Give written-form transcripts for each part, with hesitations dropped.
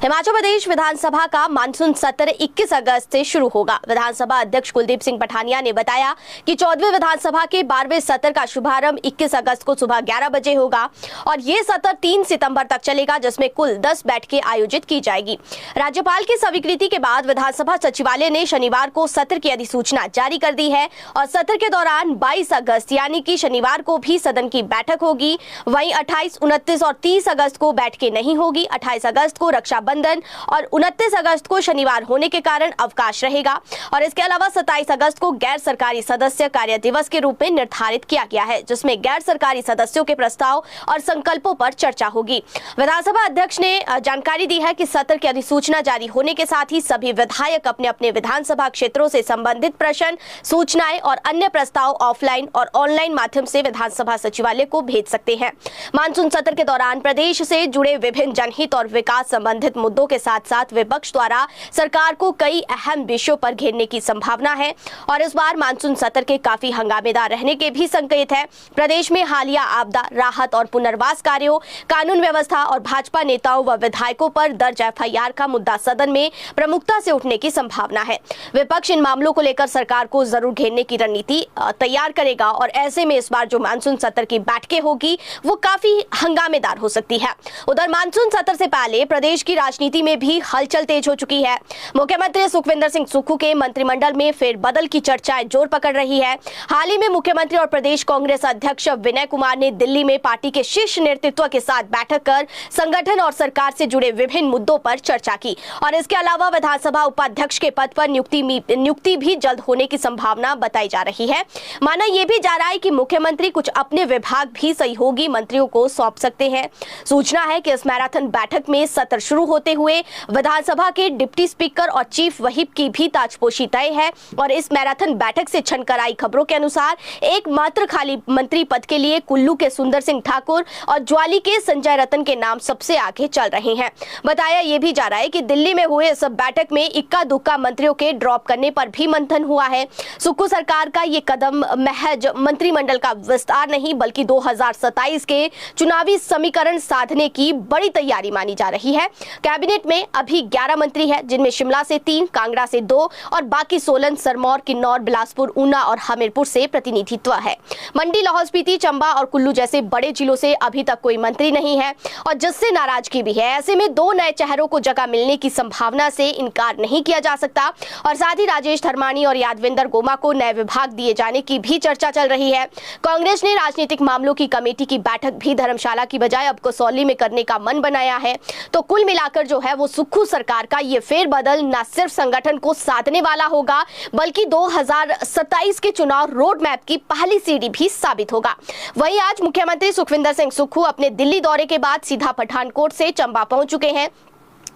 हिमाचल प्रदेश विधानसभा का मानसून सत्र 21 अगस्त से शुरू होगा। विधानसभा अध्यक्ष कुलदीप सिंह पठानिया ने बताया कि 14वीं विधानसभा के 12वें सत्र का शुभारंभ 21 अगस्त को सुबह 11 बजे होगा और ये सत्र 3 सितंबर तक चलेगा, जिसमें कुल 10 बैठकें आयोजित की जाएगी। राज्यपाल की स्वीकृति के बाद विधानसभा सचिवालय ने शनिवार को सत्र की अधिसूचना जारी कर दी है और सत्र के दौरान 22 अगस्त यानी कि शनिवार को भी सदन की बैठक होगी। वहीं 28, 29 और 30 अगस्त को बैठकें नहीं होगी। 28 अगस्त को रक्षाबंधन और 29 अगस्त को शनिवार होने के कारण अवकाश रहेगा और इसके अलावा 27 अगस्त को गैर सरकारी सदस्य कार्य दिवस के रूप में निर्धारित किया गया है, जिसमें गैर सरकारी सदस्यों के प्रस्ताव और संकल्पों पर चर्चा होगी। विधानसभा अध्यक्ष ने जानकारी दी है कि सत्र की अधिसूचना जारी होने के साथ ही सभी विधायक अपने अपने विधानसभा क्षेत्रों से संबंधित प्रश्न, सूचनाएं और अन्य प्रस्ताव ऑफलाइन और ऑनलाइन माध्यम से विधानसभा सचिवालय को भेज सकते हैं। मानसून सत्र के दौरान प्रदेश से जुड़े विभिन्न जनहित और विकास संबंधित मुद्दों के साथ साथ विपक्ष द्वारा सरकार को कई अहम विषयों पर घेरने की संभावना है और इस बार मानसून सत्र के काफी हंगामेदार रहने के भी संकेत है। प्रदेश में हालिया आपदा राहत और पुनर्वास कार्यों, कानून व्यवस्था और भाजपा नेताओं व विधायकों पर दर्ज एफआईआर का मुद्दा सदन में प्रमुखता से उठने की संभावना है। विपक्ष इन मामलों को लेकर सरकार को जरूर घेरने की रणनीति तैयार करेगा और ऐसे में इस बार जो मानसून सत्र की बैठकें होगी वो काफी हंगामेदार हो सकती है। उधर मानसून सत्र से पहले प्रदेश की राजनीति में भी हलचल तेज हो चुकी है। मुख्यमंत्री सुखविंदर सिंह सुक्खू के मंत्रिमंडल में फेरबदल की चर्चाएं जोर पकड़ रही है। हाल ही में मुख्यमंत्री और प्रदेश कांग्रेस अध्यक्ष विनय कुमार ने दिल्ली में पार्टी के शीर्ष नेतृत्व के साथ बैठक कर संगठन और सरकार से जुड़े विभिन्न मुद्दों पर चर्चा की और इसके अलावा विधानसभा उपाध्यक्ष के पद पर नियुक्ति भी जल्द होने की संभावना बताई जा रही है। माना यह भी जा रहा है कि मुख्यमंत्री कुछ अपने विभाग भी सहयोगी मंत्रियों को सौंप सकते हैं। सूचना है कि इस मैराथन बैठक में सत्र शुरू होते हुए विधानसभा के डिप्टी स्पीकर और चीफ व्हिप की भी ताजपोशी तय है और इस मैराथन बैठक से छनकर आई खबरों के अनुसार एकमात्र खाली मंत्री पद के लिए कुल्लू के सुंदर सिंह ठाकुर और ज्वाली के संजय रतन के नाम सबसे आगे चल रहे हैं। बताया यह भी जा रहा है कि दिल्ली में हुए इस बैठक में इक्का दुक्का मंत्रियों के ड्रॉप करने पर भी मंथन हुआ है। सुक्खू सरकार का ये कदम महज मंत्रिमंडल का विस्तार नहीं बल्कि 2027 के चुनावी समीकरण साधने की बड़ी तैयारी मानी जा रही है। कैबिनेट में अभी 11 मंत्री हैं, जिनमें शिमला से 3, कांगड़ा से 2 और बाकी सोलन, सिरमौर, किन्नौर, बिलासपुर, ऊना और हमीरपुर से प्रतिनिधित्व है। मंडी, लाहौल स्पीति, चंबा और कुल्लू जैसे बड़े जिलों से अभी तक कोई मंत्री नहीं है और जिससे नाराजगी भी है। ऐसे में 2 नए चेहरों को जगह मिलने की संभावना से इनकार नहीं किया जा सकता और साथ ही राजेश धर्माणी और यादविंदर गोमा को नए विभाग दिए जाने की भी चर्चा चल रही है। कांग्रेस ने राजनीतिक मामलों की कमेटी की बैठक भी धर्मशाला की बजाय अब कसौली में करने का मन बनाया है। तो कुल मिलाकर जो है वो सुक्खू सरकार का ये फेरबदल न सिर्फ संगठन को साधने वाला होगा बल्कि 2027 के चुनाव रोड मैप की पहली सीढ़ी भी साबित होगा। वहीं आज मुख्यमंत्री सुखविंदर सिंह सुक्खू अपने दिल्ली दौरे के बाद सीधा पठानकोट से चंबा पहुंच चुके हैं।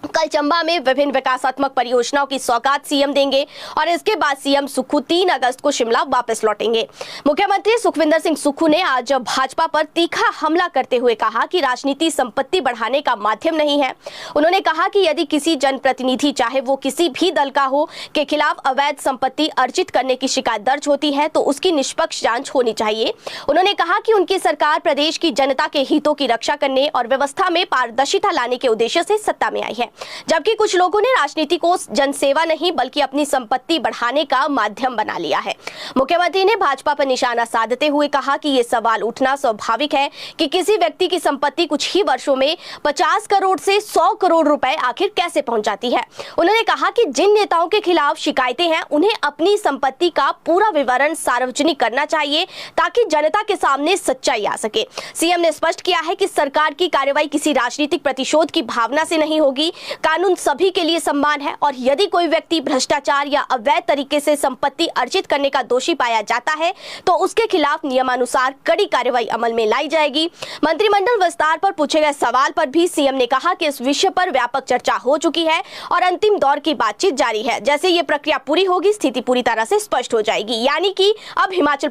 कल चंबा में विभिन्न विकासात्मक परियोजनाओं की सौगात सीएम देंगे और इसके बाद सीएम सुक्खू 3 अगस्त को शिमला वापस लौटेंगे। मुख्यमंत्री सुखविंदर सिंह सुक्खू ने आज भाजपा पर तीखा हमला करते हुए कहा कि राजनीति संपत्ति बढ़ाने का माध्यम नहीं है। उन्होंने कहा कि यदि किसी जनप्रतिनिधि चाहे वो किसी भी दल का हो के खिलाफ अवैध संपत्ति अर्जित करने की शिकायत दर्ज होती है तो उसकी निष्पक्ष जांच होनी चाहिए। उन्होंने कहा कि उनकी सरकार प्रदेश की जनता के हितों की रक्षा करने और व्यवस्था में पारदर्शिता लाने के उद्देश्य से सत्ता में आई है, जबकि कुछ लोगों ने राजनीति को जनसेवा नहीं बल्कि अपनी संपत्ति बढ़ाने का माध्यम बना लिया है। मुख्यमंत्री ने भाजपा पर निशाना साधते हुए कहा कि ये सवाल उठना स्वाभाविक है कि किसी व्यक्ति की संपत्ति कुछ ही वर्षों में 50 करोड़ से 100 करोड़ रुपए आखिर कैसे पहुंच जाती है। उन्होंने कहा कि जिन नेताओं के खिलाफ शिकायतें हैं उन्हें अपनी संपत्ति का पूरा विवरण सार्वजनिक करना चाहिए ताकि जनता के सामने सच्चाई आ सके। सीएम ने स्पष्ट किया है कि सरकार की कार्रवाई किसी राजनीतिक प्रतिशोध की भावना से नहीं होगी। कानून सभी के लिए समान है और यदि कोई व्यक्ति भ्रष्टाचार या अवैध तरीके से संपत्ति अर्जित करने का दोषी पाया जाता है तो उसके खिलाफ नियमानुसार कड़ी कार्रवाई अमल में लाई जाएगी। मंत्रिमंडल विस्तार पर पूछे गए सवाल पर भी सीएम ने कहा कि इस विषय पर व्यापक चर्चा हो चुकी है और अंतिम दौर की बातचीत जारी है। जैसे ये प्रक्रिया पूरी होगी स्थिति पूरी तरह से स्पष्ट हो जाएगी, यानी कि अब हिमाचल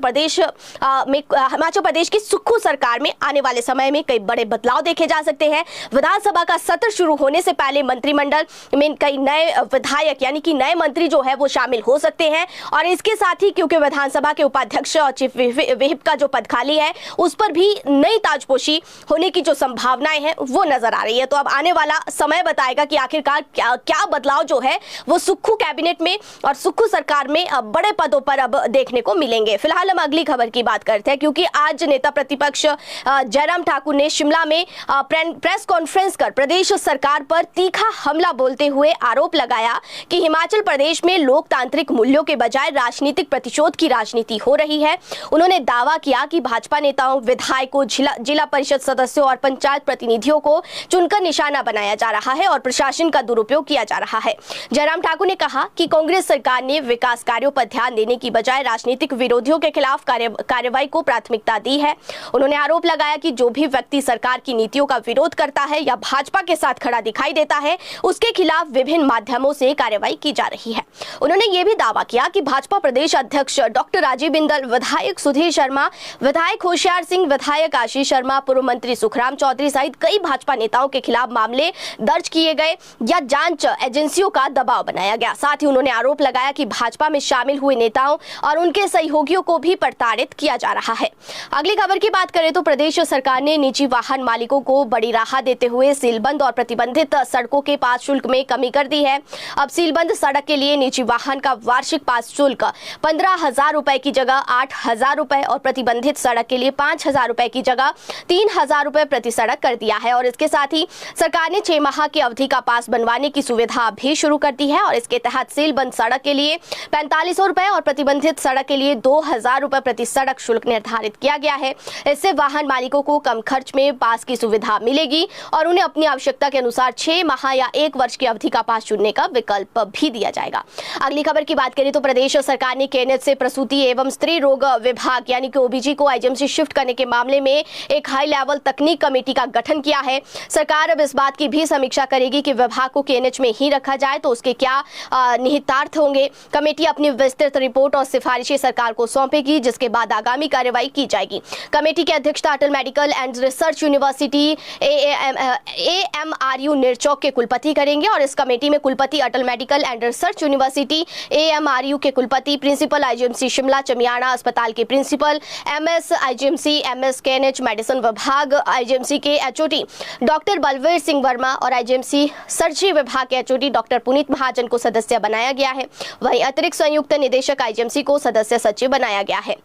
प्रदेश की सुक्खू सरकार में आने वाले समय में कई बड़े बदलाव देखे जा सकते हैं। विधानसभा का सत्र शुरू होने से पहले वाले मंत्रिमंडल में कई नए विधायक यानी कि नए मंत्री जो है वो शामिल हो सकते हैं। और इसके साथ ही क्योंकि विधानसभा के उपाध्यक्ष और चीफ व्हिप का जो पद खाली है उस पर भी नई ताजपोशी होने की जो संभावनाएं हैं वो नजर आ रही है। तो अब आने वाला समय बताएगा कि आखिरकार क्या बदलाव जो है वो सुक्खू कैबिनेट में और सुक्खू सरकार में बड़े पदों पर अब देखने को मिलेंगे। फिलहाल हम अगली खबर की बात करते हैं, क्योंकि आज नेता प्रतिपक्ष जयराम ठाकुर ने शिमला में प्रेस कॉन्फ्रेंस कर प्रदेश सरकार पर तीखा हमला बोलते हुए आरोप लगाया कि हिमाचल प्रदेश में लोकतांत्रिक मूल्यों के बजाय राजनीतिक प्रतिशोध की राजनीति हो रही है। उन्होंने दावा किया कि भाजपा नेताओं, विधायकों, जिला परिषद सदस्यों और पंचायत प्रतिनिधियों को चुनकर निशाना बनाया जा रहा है और प्रशासन का दुरुपयोग किया जा रहा है। जयराम ठाकुर ने कहा कि कांग्रेस सरकार ने विकास कार्यों पर ध्यान देने की बजाय राजनीतिक विरोधियों के खिलाफ कार्रवाई को प्राथमिकता दी है। उन्होंने आरोप लगाया कि जो भी व्यक्ति सरकार की नीतियों का विरोध करता है या भाजपा के साथ खड़ा दिखाई देता है उसके खिलाफ विभिन्न माध्यमों से कार्रवाई की जा रही है। उन्होंने ये भी दावा किया कि भाजपा प्रदेश अध्यक्ष डॉक्टर राजीव बिंदल, विधायक सुधीर शर्मा, विधायक होशियार सिंह, विधायक आशीष शर्मा, पूर्व मंत्री सुखराम चौधरी सहित कई भाजपा नेताओं के खिलाफ मामले दर्ज किए गए या जांच एजेंसियों का दबाव बनाया गया। साथ ही उन्होंने आरोप लगाया कि भाजपा में शामिल हुए नेताओं और उनके सहयोगियों को भी प्रताड़ित किया जा रहा है। अगली खबर की बात करें तो प्रदेश सरकार ने निजी वाहन मालिकों को बड़ी राहत देते हुए सीलबंद और प्रतिबंधित सड़कों के पास शुल्क में कमी कर दी है। अब सीलबंद सड़क के लिए निजी वाहन का वार्षिक पास शुल्क 15,000 रुपए की जगह 8,000 रुपए और प्रतिबंधित सड़क के लिए 5,000 रुपए की जगह 3,000 रुपए प्रति सड़क कर दिया है। और इसके साथ ही सरकार ने 6 माह की अवधि का पास बनवाने की सुविधा भी शुरू कर दी है और इसके तहत सीलबंद सड़क के लिए 4500 रुपए और प्रतिबंधित सड़क के लिए 2,000 रुपए प्रति सड़क शुल्क निर्धारित किया गया है। इससे वाहन मालिकों को कम खर्च में पास की सुविधा मिलेगी और उन्हें अपनी आवश्यकता के अनुसार 6 माह या 1 वर्ष की अवधि का पास चुनने का विकल्प भी दिया जाएगा। अगली खबर की बात करें तो प्रदेश सरकार ने केएनएच से प्रसूति एवं स्त्री रोग विभाग यानी कि ओबीजी को आईजीएमसी शिफ्ट करने के मामले में एक हाई लेवल तकनीक कमेटी का गठन किया है। सरकार अब इस बात की भी समीक्षा करेगी कि विभाग को केएनएच में ही रखा जाए तो उसके क्या निहितार्थ होंगे। कमेटी अपनी विस्तृत रिपोर्ट और सिफारिशें सरकार को सौंपेगी, जिसके बाद आगामी कार्रवाई की जाएगी। कमेटी की अध्यक्षता Atal medical and research university AMRU Nerchowk के कुलपति करेंगे और इस कमेटी में कुलपति Atal medical and research university AMRU के कुलपति, प्रिंसिपल आईजीएमसी शिमला चमियाना अस्पताल के प्रिंसिपल, MS IGMC MS KNH medicine विभाग आईजीएमसी के HOD डॉक्टर बलवीर सिंह वर्मा और आईजीएमसी सर्जरी विभाग के HOD डॉक्टर पुनीत महाजन को सदस्य बनाया गया है। वहीं अतिरिक्त संयुक्त निदेशक आईजीएमसी को सदस्य सचिव बनाया गया है।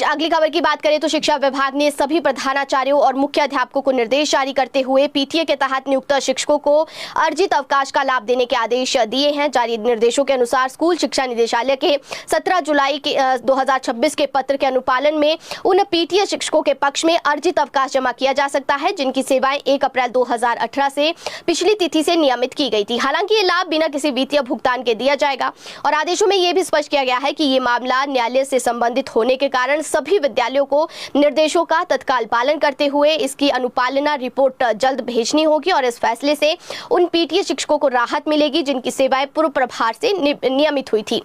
अगली खबर की बात करें तो शिक्षा विभाग ने सभी प्रधानाचार्यों और मुख्य अध्यापकों को निर्देश जारी करते हुए पीटीए के तहत नियुक्त शिक्षकों को अर्जित अवकाश का लाभ देने के आदेश दिए हैं। जारी निर्देशों के अनुसार स्कूल शिक्षा निदेशालय के 17 जुलाई के 2026 के पत्र के अनुपालन में उन पीटीए शिक्षकों के पक्ष में अर्जित अवकाश जमा किया जा सकता है जिनकी सेवाएं 1 अप्रैल 2018 से पिछली तिथि से नियमित की गई थी। हालांकि ये लाभ बिना किसी वित्तीय भुगतान के दिया जाएगा और आदेशों में यह भी स्पष्ट किया गया है कि ये मामला न्यायालय से संबंधित होने के कारण सभी विद्यालयों को निर्देशों का तत्काल पालन करते हुए इसकी अनुपालना रिपोर्ट जल्द भेजनी होगी और इस फैसले से उन पीटीए शिक्षकों को राहत मिलेगी जिनकी सेवाएं पूर्व प्रभार से नियमित हुई थी।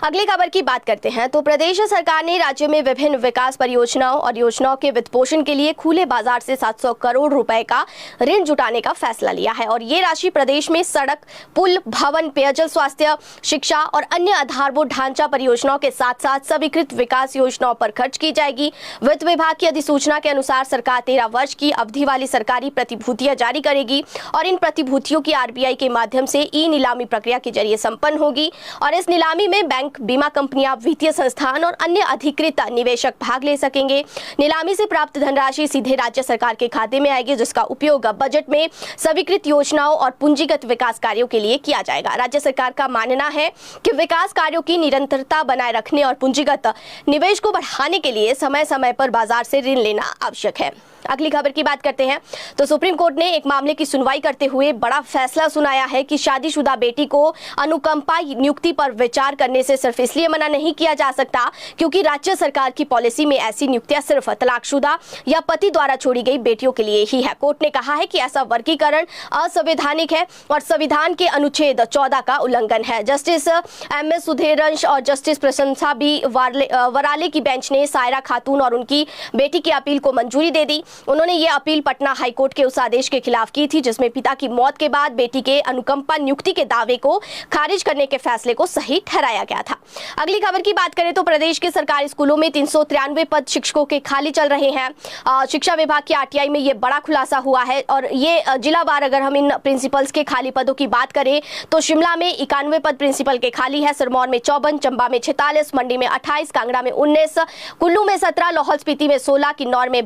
अगली खबर की बात करते हैं तो प्रदेश सरकार ने राज्य में विभिन्न विकास परियोजनाओं और योजनाओं के वित्तपोषण के लिए खुले बाजार से 700 करोड़ रुपए का ऋण जुटाने का फैसला लिया है और ये राशि प्रदेश में सड़क, पुल, भवन, पेयजल, स्वास्थ्य, शिक्षा और अन्य आधारभूत ढांचा परियोजनाओं के साथ साथ स्वीकृत विकास योजनाओं पर खर्च की जाएगी। वित्त विभाग की अधिसूचना के अनुसार सरकार 13 वर्ष की अवधि वाली सरकारी प्रतिभूतियां जारी करेगी और इन प्रतिभूतियों की आरबीआई के माध्यम से ई नीलामी प्रक्रिया के जरिए संपन्न होगी और इस नीलामी में बैंक, बीमा कंपनियां, वित्तीय संस्थान और अन्य अधिकृत निवेशक भाग ले सकेंगे। नीलामी से प्राप्त धनराशि सीधे राज्य सरकार के खाते में आएगी जिसका उपयोग बजट में स्वीकृत योजनाओं और पूंजीगत विकास कार्यों के लिए किया जाएगा। राज्य सरकार का मानना है कि विकास कार्यों की निरंतरता बनाए रखने और पूंजीगत निवेश को बढ़ाने के लिए समय समय पर बाजार से ऋण लेना आवश्यक है। अगली खबर की बात करते हैं तो सुप्रीम कोर्ट ने एक मामले की सुनवाई करते हुए बड़ा फैसला सुनाया है कि शादीशुदा बेटी को अनुकंपा नियुक्ति पर विचार करने से सिर्फ इसलिए मना नहीं किया जा सकता क्योंकि राज्य सरकार की पॉलिसी में ऐसी नियुक्तियां सिर्फ तलाकशुदा या पति द्वारा छोड़ी गई बेटियों के लिए ही है। कोर्ट ने कहा है कि ऐसा वर्गीकरण असंवैधानिक है और संविधान के अनुच्छेद 14 का उल्लंघन है। जस्टिस MS सुधीरवंश और जस्टिस प्रशंसा बी वराले की बेंच ने सायरा खातून और उनकी बेटी की अपील को मंजूरी दे दी। उन्होंने ये अपील पटना हाईकोर्ट के उस आदेश के खिलाफ की थी जिसमें पिता की मौत के बाद बेटी के अनुकंपा नियुक्ति के दावे को खारिज करने के फैसले को सही ठहराया गया था। अगली खबर की बात करें तो प्रदेश के सरकारी स्कूलों में 393 पद शिक्षकों के खाली चल रहे हैं। शिक्षा विभाग की आरटीआई में ये बड़ा खुलासा हुआ है और ये जिलावार अगर हम इन प्रिंसिपल्स के खाली पदों की बात करें तो शिमला में 91 पद प्रिंसिपल के खाली है, सिरमौर में 54, चंबा में 46, मंडी में 28, कांगड़ा में 19, कुल्लू में 17, लाहौल स्पीति में 16, किन्नौर में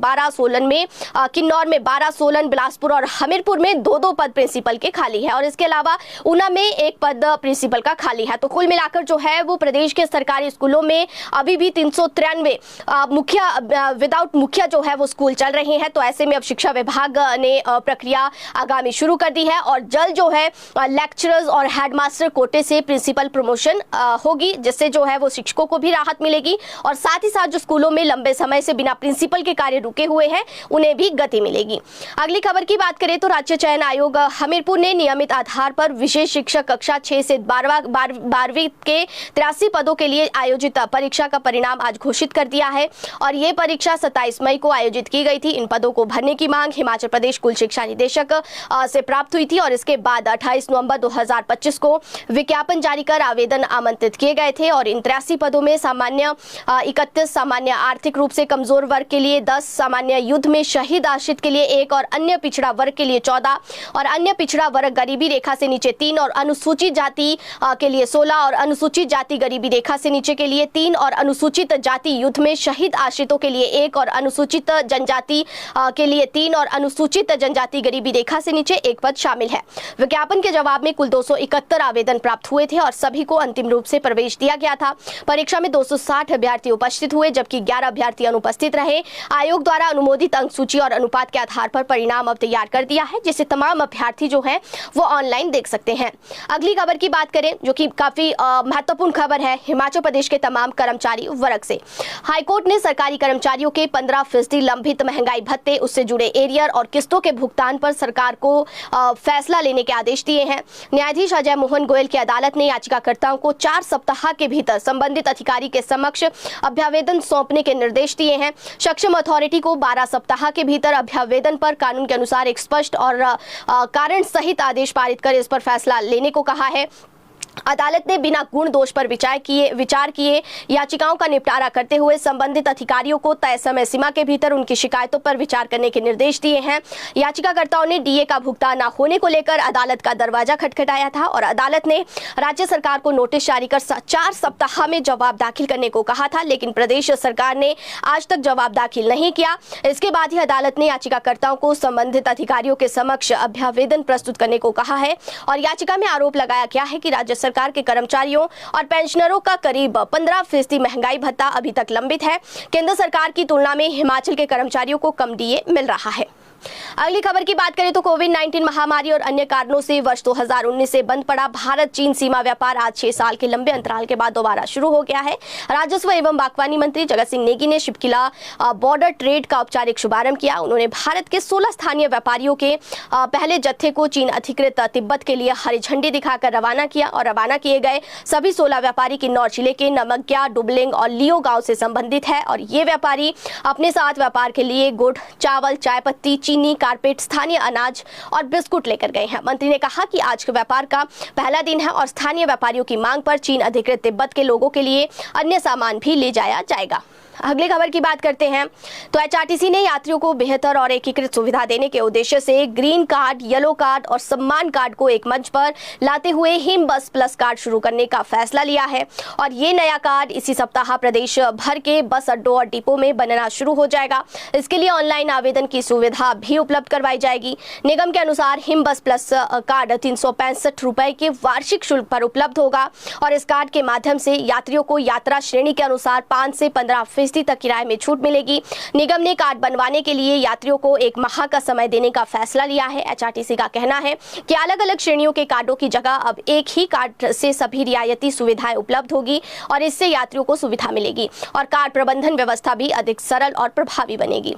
12, सोलन, बिलासपुर और हमीरपुर में 2-2 पद प्रिंसिपल के खाली है और इसके अलावा ऊना में 1 पद प्रिंसिपल का खाली है। तो कुल मिलाकर जो है वो प्रदेश के सरकारी स्कूलों में अभी भी 393 विदाउट मुखिया जो है वो स्कूल चल रहे हैं। तो ऐसे में अब शिक्षा विभाग ने प्रक्रिया आगामी शुरू कर दी है और जल्द जो है लेक्चरर्स और हेडमास्टर कोटे से प्रिंसिपल प्रमोशन होगी, जिससे जो है वो शिक्षकों को भी राहत मिलेगी और साथ ही साथ जो स्कूलों में लंबे समय से बिना प्रिंसिपल के कार्य रुके हुए हैं उन्हें भी गति मिलेगी। अगली खबर की बात करें तो राज्य चयन आयोग हमीरपुर ने नियमित आधार पर विशेष शिक्षक कक्षा 6 से 12वीं के 83 पदों के लिए आयोजित परीक्षा का परिणाम आज घोषित कर दिया है और ये परीक्षा 27 मई को आयोजित की गई थी। इन पदों को भरने की मांग हिमाचल प्रदेश स्कूल शिक्षा निदेशक से प्राप्त हुई थी और इसके बाद 28 नवंबर 2025 को विज्ञापन जारी कर आवेदन आमंत्रित किए गए थे और इन 83 पदों में सामान्य 31, सामान्य आर्थिक रूप से कमजोर वर्ग के लिए 10, सामान्य युद्ध में शहीद आश्रित के लिए 1 और अन्य पिछड़ा वर्ग के लिए 14 और अन्य पिछड़ा वर्ग गरीबी रेखा से नीचे 3 और अनुसूचित जाति के लिए 16 और अनुसूचित जाति गरीबी रेखा से नीचे के लिए 3 और अनुसूचित जाति युद्ध में शहीद आश्रितों के लिए 1 और अनुसूचित जनजाति के लिए 3 और अनुसूचित जनजाति गरीबी रेखा से नीचे 1 पद शामिल है। विज्ञापन के जवाब में कुल 271 आवेदन प्राप्त हुए थे और सभी को अंतिम रूप से प्रवेश दिया गया था। परीक्षा में 260 अभ्यर्थी उपस्थित हुए जबकि 11 अभ्यर्थी अनुपस्थित रहे। आयोग द्वारा अनुमोदित अंक सूची और अनुपात के आधार पर परिणाम अब तैयार कर दिया है जिसे तमाम अभ्यर्थी जो है वो ऑनलाइन देख सकते हैं। अगली खबर की बात करें जो कि काफी महत्वपूर्ण खबर है हिमाचल प्रदेश के तमाम कर्मचारी वर्ग से। हाईकोर्ट ने सरकारी कर्मचारियों के 15% लंबित महंगाई भत्ते, उससे जुड़े एरियर और किस्तों के भुगतान पर सरकार को फैसला लेने के आदेश दिए हैं। न्यायाधीश अजय मोहन गोयल की अदालत ने याचिकाकर्ताओं को 4 सप्ताह के भीतर संबंधित अधिकारी के समक्ष अभ्यावेदन सौंपने के निर्देश दिए हैं। सक्षम अथॉरिटी को 12 सप्ताह के भीतर अभ्यावेदन पर कानून के अनुसार एक स्पष्ट और कारण सहित आदेश पारित कर इस पर फैसला लेने को कहा है। अदालत ने बिना गुण दोष पर विचार किए याचिकाओं का निपटारा करते हुए संबंधित अधिकारियों को तय समय सीमा के भीतर उनकी शिकायतों पर विचार करने के निर्देश दिए हैं। याचिकाकर्ताओं ने डीए का भुगतान न होने को लेकर अदालत का दरवाजा खटखटाया था और अदालत ने राज्य सरकार को नोटिस जारी कर 4 सप्ताह में जवाब दाखिल करने को कहा था, लेकिन प्रदेश सरकार ने आज तक जवाब दाखिल नहीं किया। इसके बाद ही अदालत ने याचिकाकर्ताओं को संबंधित अधिकारियों के समक्ष अभ्यावेदन प्रस्तुत करने को कहा है और याचिका में आरोप लगाया गया है कि राज्य सरकार के कर्मचारियों और पेंशनरों का करीब 15% महंगाई भत्ता अभी तक लंबित है। केंद्र सरकार की तुलना में हिमाचल के कर्मचारियों को कम डीए मिल रहा है। अगली खबर की बात करें तो कोविड-19 महामारी और अन्य कारणों से वर्ष 2019 से बंद पड़ा भारत चीन सीमा व्यापार आज 6 साल के लंबे अंतराल के बाद दोबारा शुरू हो गया है। राजस्व एवं बागवानी मंत्री जगत सिंह नेगी ने शिपकिला बॉर्डर ट्रेड का औपचारिक शुभारंभ किया। उन्होंने भारत के 16 स्थानीय व्यापारियों के पहले जत्थे को चीन अधिकृत तिब्बत के लिए हरी झंडी दिखाकर रवाना किया और रवाना किए गए सभी 16 व्यापारी किन्नौर जिले के नमग्या, डुबलिंग और लियो गांव से संबंधित है और ये व्यापारी अपने साथ व्यापार के लिए गुड़, चावल, चाय पत्ती, चीनी, कारपेट, स्थानीय अनाज और बिस्कुट लेकर गए हैं। मंत्री ने कहा कि आज के व्यापार का पहला दिन है और स्थानीय व्यापारियों की मांग पर चीन अधिकृत तिब्बत के लोगों के लिए अन्य सामान भी ले जाया जाएगा। अगली खबर की बात करते हैं तो एचआरटीसी ने यात्रियों को बेहतर और एकीकृत सुविधा देने के उद्देश्य से ग्रीन कार्ड, येलो कार्ड और सम्मान कार्ड को एक मंच पर लाते हुए हिम बस प्लस कार्ड शुरू करने का फैसला लिया है और ये नया कार्ड इसी सप्ताह प्रदेश भर के बस अड्डों और डिपो में बनना शुरू हो जाएगा। इसके लिए ऑनलाइन आवेदन की सुविधा भी उपलब्ध करवाई जाएगी। निगम के अनुसार हिम बस प्लस कार्ड 365 रुपए के वार्षिक शुल्क पर उपलब्ध होगा और इस कार्ड के माध्यम से यात्रियों को यात्रा श्रेणी के अनुसार 5 से 15% तक किराए में छूट मिलेगी। निगम ने कार्ड बनवाने के लिए यात्रियों को 1 माह का समय देने का फैसला लिया है। एचआरटीसी का कहना है कि अलग अलग श्रेणियों के कार्डों की जगह अब एक ही कार्ड से सभी रियायती सुविधाएं उपलब्ध होगी और इससे यात्रियों को सुविधा मिलेगी और कार्ड प्रबंधन व्यवस्था भी अधिक सरल और प्रभावी बनेगी।